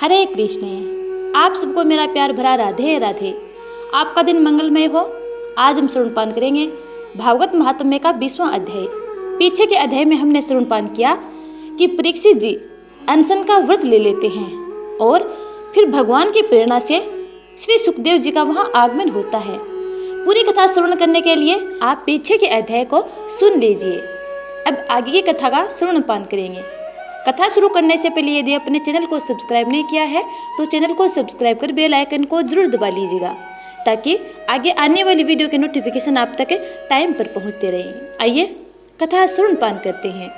हरे कृष्ण। आप सबको मेरा प्यार भरा राधे राधे। आपका दिन मंगलमय हो। आज हम श्रवणपान करेंगे भागवत महात्म्य का 20वां अध्याय। पीछे के अध्याय में हमने श्रवणपान किया कि परीक्षित जी अनशन का व्रत ले लेते हैं और फिर भगवान की प्रेरणा से श्री सुखदेव जी का वहां आगमन होता है। पूरी कथा श्रवण करने के लिए आप पीछे के अध्याय को सुन लीजिए। अब आगे की कथा का श्रवणपान करेंगे। कथा शुरू करने से पहले यदि अपने चैनल को सब्सक्राइब नहीं किया है तो चैनल को सब्सक्राइब कर बेल आइकन को जरूर दबा लीजिएगा ताकि आगे आने वाली वीडियो के नोटिफिकेशन आप तक टाइम पर पहुंचते रहें। आइए कथा श्रवणपान करते हैं।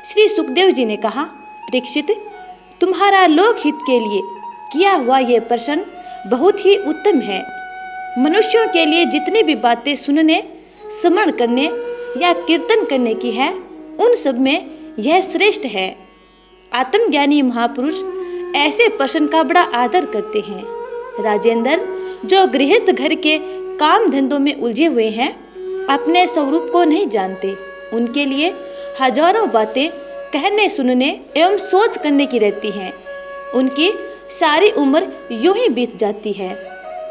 श्री सुखदेव जी ने कहा, परीक्षित, तुम्हारा लोक हित के लिए किया हुआ यह प्रश्न बहुत ही उत्तम है। मनुष्यों के लिए जितनी भी बातें सुनने, स्मरण करने या कीर्तन करने की है, उन सब में यह श्रेष्ठ है। आत्मज्ञानी महापुरुष ऐसे प्रश्न का बड़ा आदर करते हैं। राजेंद्र, जो गृहस्थ घर के काम धंधों में उलझे हुए हैं, अपने स्वरूप को नहीं जानते, उनके लिए हजारों बातें कहने, सुनने एवं सोच करने की रहती हैं। उनकी सारी उम्र यूं ही बीत जाती है।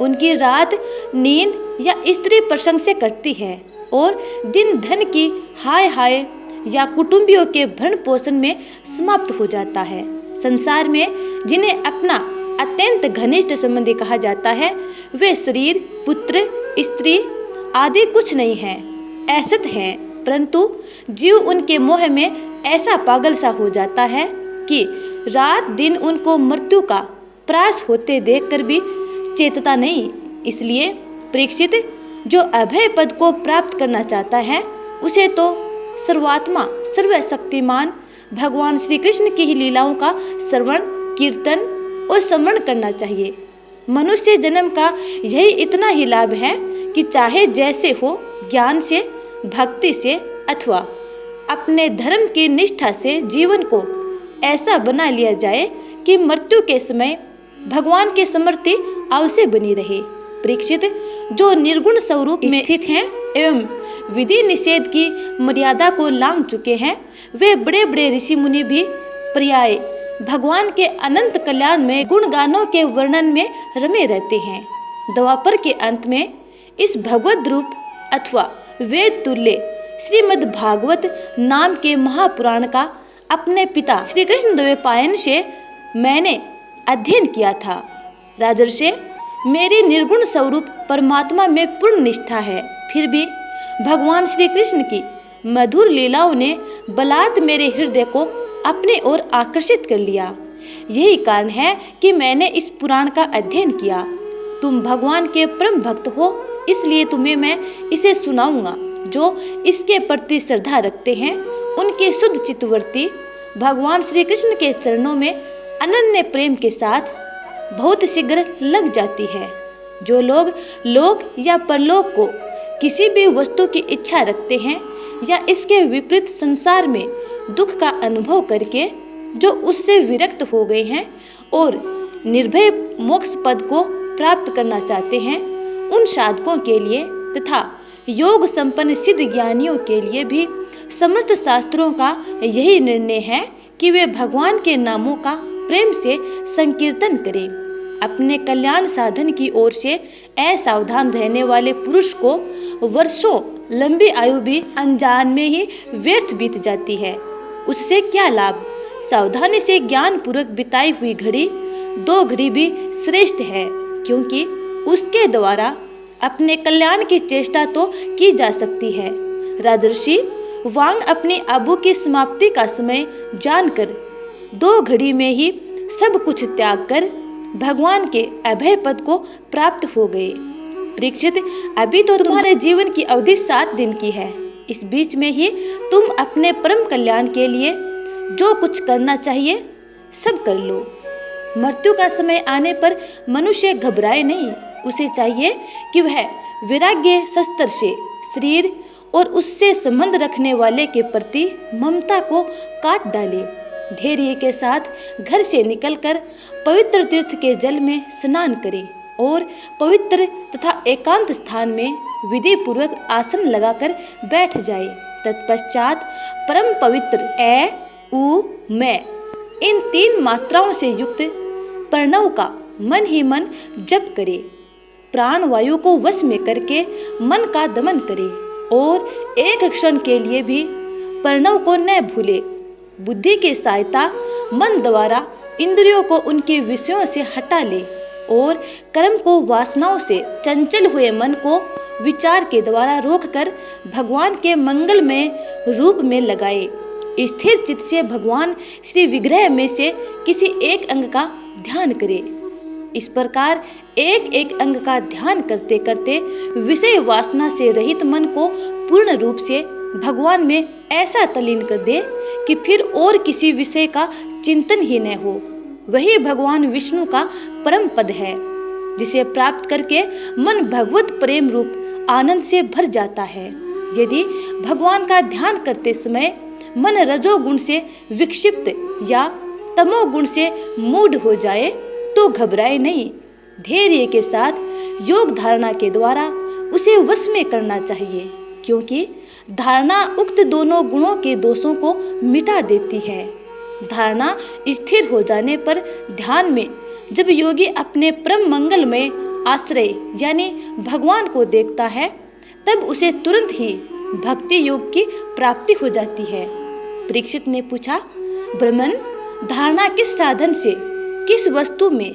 उनकी रात नींद या स्त्री प्रसंग से कटती है और दिन धन की हाय हाय या कुटुंबियों के भरण पोषण में समाप्त हो जाता है। संसार में जिन्हें अपना अत्यंत घनिष्ठ संबंधी कहा जाता है, वे शरीर, पुत्र, स्त्री आदि कुछ नहीं है, असत हैं। परंतु जीव उनके मोह में ऐसा पागल सा हो जाता है कि रात दिन उनको मृत्यु का प्रास होते देखकर भी चेतता नहीं। इसलिए परीक्षित, जो अभय पद को प्राप्त करना चाहता है, उसे तो सर्वात्मा सर्वशक्तिमान भगवान श्री कृष्ण की ही लीलाओं का श्रवण, कीर्तन और स्मरण करना चाहिए। मनुष्य जन्म का यही इतना ही लाभ है कि चाहे जैसे हो, ज्ञान से, भक्ति से अथवा अपने धर्म की निष्ठा से जीवन को ऐसा बना लिया जाए कि मृत्यु के समय भगवान की स्मृति अवश्य बनी रहे। परीक्षित, जो निर्गुण स्वरूप में स्थित हैं एवं विधि निषेध की मर्यादा को लांघ चुके हैं, वे बड़े बड़े ऋषि मुनि भी पर्याय भगवान के अनंत कल्याण में गुणगानों के वर्णन में रमे रहते हैं। द्वापर के अंत में इस भगवत रूप अथवा वेद तुल्य श्रीमद् भागवत नाम के महापुराण का अपने पिता श्री कृष्ण द्वैपायन से मैंने अध्ययन किया था। राजर्षि, मेरी निर्गुण स्वरूप परमात्मा में पूर्ण निष्ठा है, फिर भी भगवान श्री कृष्ण की मधुर लीलाओं ने बलात् मेरे हृदय को अपने ओर आकर्षित कर लिया। यही कारण है कि मैंने इस पुराण का अध्ययन किया। तुम भगवान के परम भक्त हो, इसलिए तुम्हें मैं इसे सुनाऊंगा। जो इसके प्रति श्रद्धा रखते हैं, उनके शुद्ध चित्तवृत्ति भगवान श्री कृष्ण के चरणों में अनन्य प्रेम के साथ बहुत शीघ्र लग जाती है। जो लोग लोक या परलोक को किसी भी वस्तु की इच्छा रखते हैं या इसके विपरीत संसार में दुख का अनुभव करके जो उससे विरक्त हो गए हैं और निर्भय मोक्ष पद को प्राप्त करना चाहते हैं, उन साधकों के लिए तथा योग संपन्न सिद्ध ज्ञानियों के लिए भी समस्त शास्त्रों का यही निर्णय है कि वे भगवान के नामों का प्रेम से संकीर्तन करें। अपने कल्याण साधन की ओर से असावधान रहने वाले पुरुष को वर्षों लंबी आयु भी अनजान में ही व्यर्थ बीत जाती है। उससे क्या लाभ? सावधानी से ज्ञान पूर्वक बिताई हुई घड़ी 2 घड़ी भी श्रेष्ठ है, क्योंकि उसके द्वारा अपने कल्याण की चेष्टा तो की जा सकती है। राजर्षि, वांग अपनी आबू की समाप्ति का समय जानकर 2 घड़ी में ही सब कुछ त्याग कर भगवान के अभय पद को प्राप्त हो गए। परीक्षित, अभी तो तुम्हारे जीवन की अवधि 7 दिन की है। इस बीच में ही तुम अपने परम कल्याण के लिए जो कुछ करना चाहिए सब कर लो। मृत्यु का समय आने पर मनुष्य घबराए नहीं। उसे चाहिए कि वह वैराग्य शस्त्र से शरीर और उससे संबंध रखने वाले के प्रति ममता को काट डाले। धैर्य के साथ घर से निकलकर पवित्र तीर्थ के जल में स्नान करे और पवित्र तथा एकांत स्थान में विधि पूर्वक आसन लगाकर बैठ जाए। तत्पश्चात परम पवित्र उ मैं इन 3 मात्राओं से युक्त प्रणव का मन ही मन जप करे, प्राण वायु को वश में करके मन का दमन करे और एक क्षण के लिए भी प्रणव को न भूले। बुद्धि की सहायता मन द्वारा इंद्रियों को उनके विषयों से हटा ले और कर्म को वासनाओं से चंचल हुए मन को विचार के द्वारा रोककर भगवान के मंगलमय रूप में लगाए। स्थिर चित्त से भगवान श्री विग्रह में से किसी एक अंग का ध्यान करे। इस प्रकार एक एक अंग का ध्यान करते करते विषय वासना से रहित मन को पूर्ण रूप से भगवान में ऐसा तल्लीन कर दे कि फिर और किसी विषय का चिंतन ही न हो। वही भगवान विष्णु का परम पद है, जिसे प्राप्त करके मन भगवत प्रेम रूप आनंद से भर जाता है। यदि भगवान का ध्यान करते समय मन रजोगुण से विक्षिप्त या तमोगुण से मूढ़ हो जाए तो घबराए नहीं, धैर्य के साथ योग धारणा के द्वारा उसे वश में करना चाहिए, क्योंकि धारणा उक्त दोनों गुणों के दोषों को मिटा देती है। धारणा स्थिर हो जाने पर ध्यान में जब योगी अपने परम मंगल में आश्रय यानी भगवान को देखता है, तब उसे तुरंत ही भक्ति योग की प्राप्ति हो जाती है। परीक्षित ने पूछा, ब्राह्मण, धारणा किस साधन से किस वस्तु में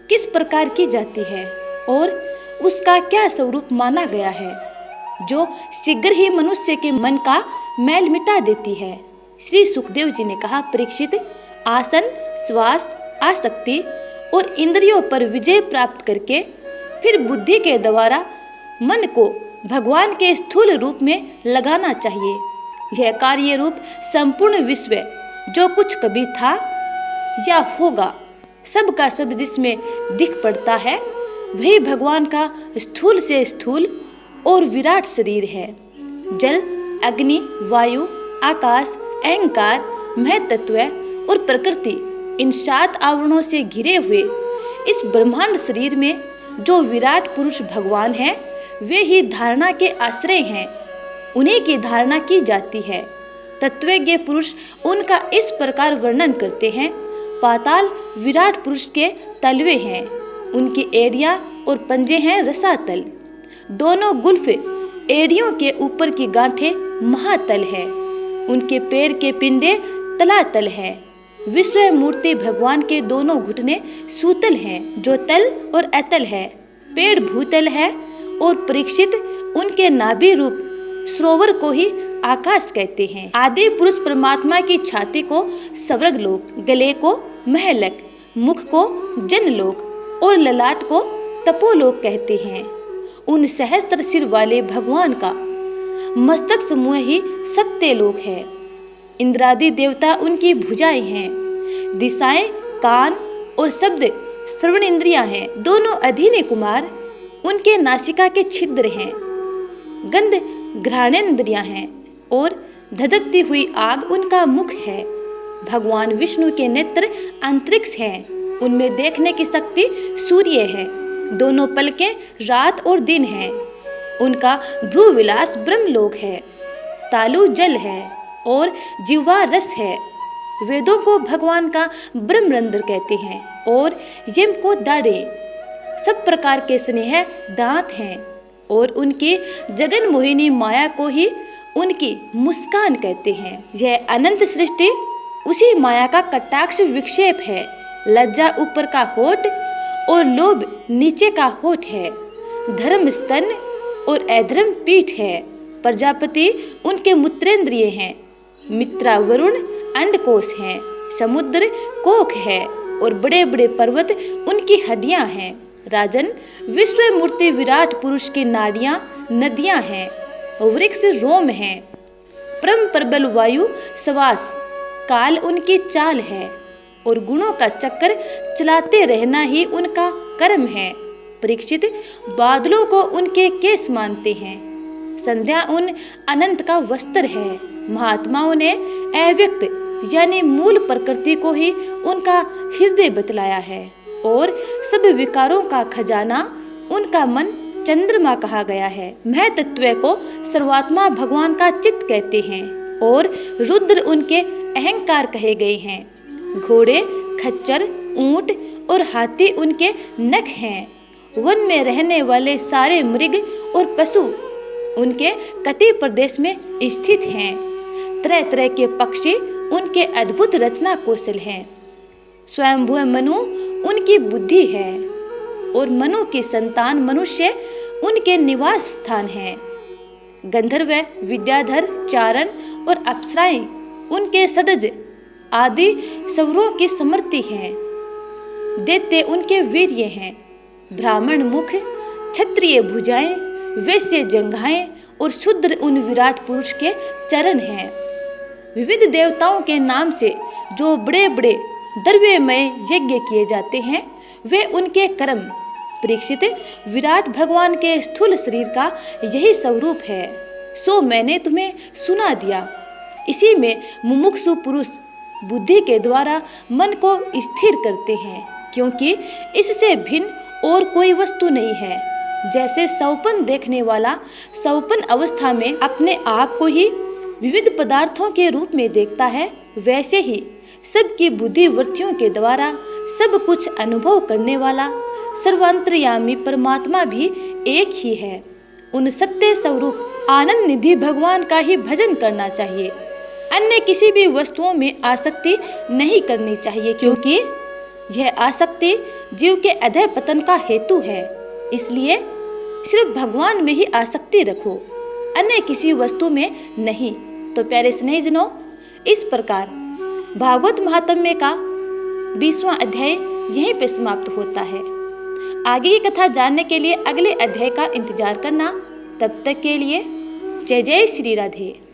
किस प्रकार की जाती है और उसका क्या स्वरूप माना गया है, जो शीघ्र ही मनुष्य के मन का मैल मिटा देती है? श्री सुखदेव जी ने कहा, परीक्षित, आसन, श्वास, आसक्ति और इंद्रियों पर विजय प्राप्त करके फिर बुद्धि के द्वारा मन को भगवान के स्थूल रूप में लगाना चाहिए। यह कार्य रूप संपूर्ण विश्व जो कुछ कभी था या होगा, सब का सब जिसमें दिख पड़ता है, वही भगवान का स्थूल से स्थूल और विराट शरीर है। जल, अग्नि, वायु, आकाश, अहंकार, महतत्व और प्रकृति, इन 7 आवरणों से घिरे हुए इस ब्रह्मांड शरीर में जो विराट पुरुष भगवान हैं, वे ही धारणा के आश्रय हैं। उन्हीं की धारणा की जाती है। तत्वज्ञ पुरुष उनका इस प्रकार वर्णन करते हैं, पाताल विराट पुरुष के तलवे हैं, उनकी एड़ियां और पंजे हैं रसातल, दोनों गुल्फ एड़ियों के ऊपर की गांठें महातल है, उनके पैर के पिंडे तलातल है। विश्व मूर्ति भगवान के दोनों घुटने सूतल हैं, जो तल और अतल है, पेड़ भूतल है और परीक्षित उनके नाभि रूप सरोवर को ही आकाश कहते हैं। आदि पुरुष परमात्मा की छाती को स्वर्गलोक, गले को महलक, मुख को जनलोक और ललाट को तपोलोक कहते हैं। उन सहस्त्र सिर वाले भगवान का मस्तक समूह ही सत्यलोक है। इंद्रादि देवता उनकी भुजाएं हैं, दिशाएं कान और शब्द श्रवण इंद्रियां हैं। दोनों अधीन कुमार उनके नासिका के छिद्र हैं, गंध घ्राणेन्द्रियां हैं और धधकती हुई आग उनका मुख है। भगवान विष्णु के नेत्र अंतरिक्ष हैं, उनमें देखने की शक्ति सूर्य है। दोनों पलकें रात और दिन हैं, उनका भ्रू विलास ब्रह्मलोक है। तालु जल है और जिह्वा रस है। वेदों को भगवान का ब्रह्मरंध्र कहते हैं और यम को दाढ़े। सब प्रकार के स्नेह दांत हैं और उनकी जगन मोहिनी माया को ही उनकी मुस्कान कहते हैं। यह अनंत सृष्टि उसी माया का कटाक्ष विक्षेप है। लज्जा ऊपर का होठ और लोभ नीचे का होठ है। धर्म स्तन और अधर्म पीठ है। प्रजापति उनके मूत्रेंद्रिय हैं। मित्रा वरुण अंडकोश हैं। समुद्र कोख है और बड़े बड़े पर्वत उनकी हड्डियां हैं। राजन, विश्व मूर्ति विराट पुरुष की नाड़ियां नदियां हैं। वृक्ष रोम हैं। परम प्रबल वायु श्वास, काल उनकी चाल है और गुणों का चक्कर चलाते रहना ही उनका कर्म है। परीक्षित, बादलों को उनके केस मानते हैं। संध्या उन अनंत का वस्त्र है। महात्माओं ने अव्यक्त यानी मूल प्रकृति को ही उनका हृदय बतलाया है और सब विकारों का खजाना उनका मन चंद्रमा कहा गया है। महतत्व को सर्वात्मा भगवान का चित्त कहते हैं और रुद्र उनके अहंकार कहे गए हैं। घोड़े, खच्चर ऊंट और हाथी उनके नख हैं। वन में रहने वाले सारे मृग और पशु उनके कटी प्रदेश में स्थित हैं। तरह तरह के पक्षी उनके अद्भुत रचना कौशल हैं। स्वयंभू मनु उनकी बुद्धि है और मनु की संतान मनुष्य उनके निवास स्थान हैं। गंधर्व, विद्याधर, चारण और अप्सराएं उनके षड्ज आदि सवरों की समृद्धि हैं। दैत्य उनके वीर्य हैं। ब्राह्मण मुख, क्षत्रिय भुजाएं, वैश्य जंघाएं और शूद्र उन विराट पुरुष के चरण हैं। विविध देवताओं के नाम से जो बड़े बड़े द्रव्यमय यज्ञ किए जाते हैं वे उनके कर्म। परीक्षित, विराट भगवान के स्थूल शरीर का यही स्वरूप है। सो मैंने तुम्हें सुना दिया। इसी में मुमुक्षु पुरुष बुद्धि के द्वारा मन को स्थिर करते हैं, क्योंकि इससे भिन्न और कोई वस्तु नहीं है। जैसे सौपन देखने वाला सौपन अवस्था में अपने आप को ही विविध पदार्थों के रूप में देखता है, वैसे ही सबकी बुद्धि वृत्तियों के द्वारा सब कुछ अनुभव करने वाला सर्वांतर्यामी परमात्मा भी एक ही है। उन सत्य स्वरूप आनंद निधि भगवान का ही भजन करना चाहिए। अन्य किसी भी वस्तुओं में आसक्ति नहीं करनी चाहिए, क्योंकि यह आसक्ति जीव के अधः पतन का हेतु है। इसलिए सिर्फ भगवान में ही आसक्ति रखो, अन्य किसी वस्तु में नहीं। तो प्यारे स्नेहीजनों, इस प्रकार भागवत महात्म्य का 20वां अध्याय यहीं पे समाप्त होता है। आगे की कथा जानने के लिए अगले अध्याय का इंतजार करना। तब तक के लिए जय जय श्री राधे।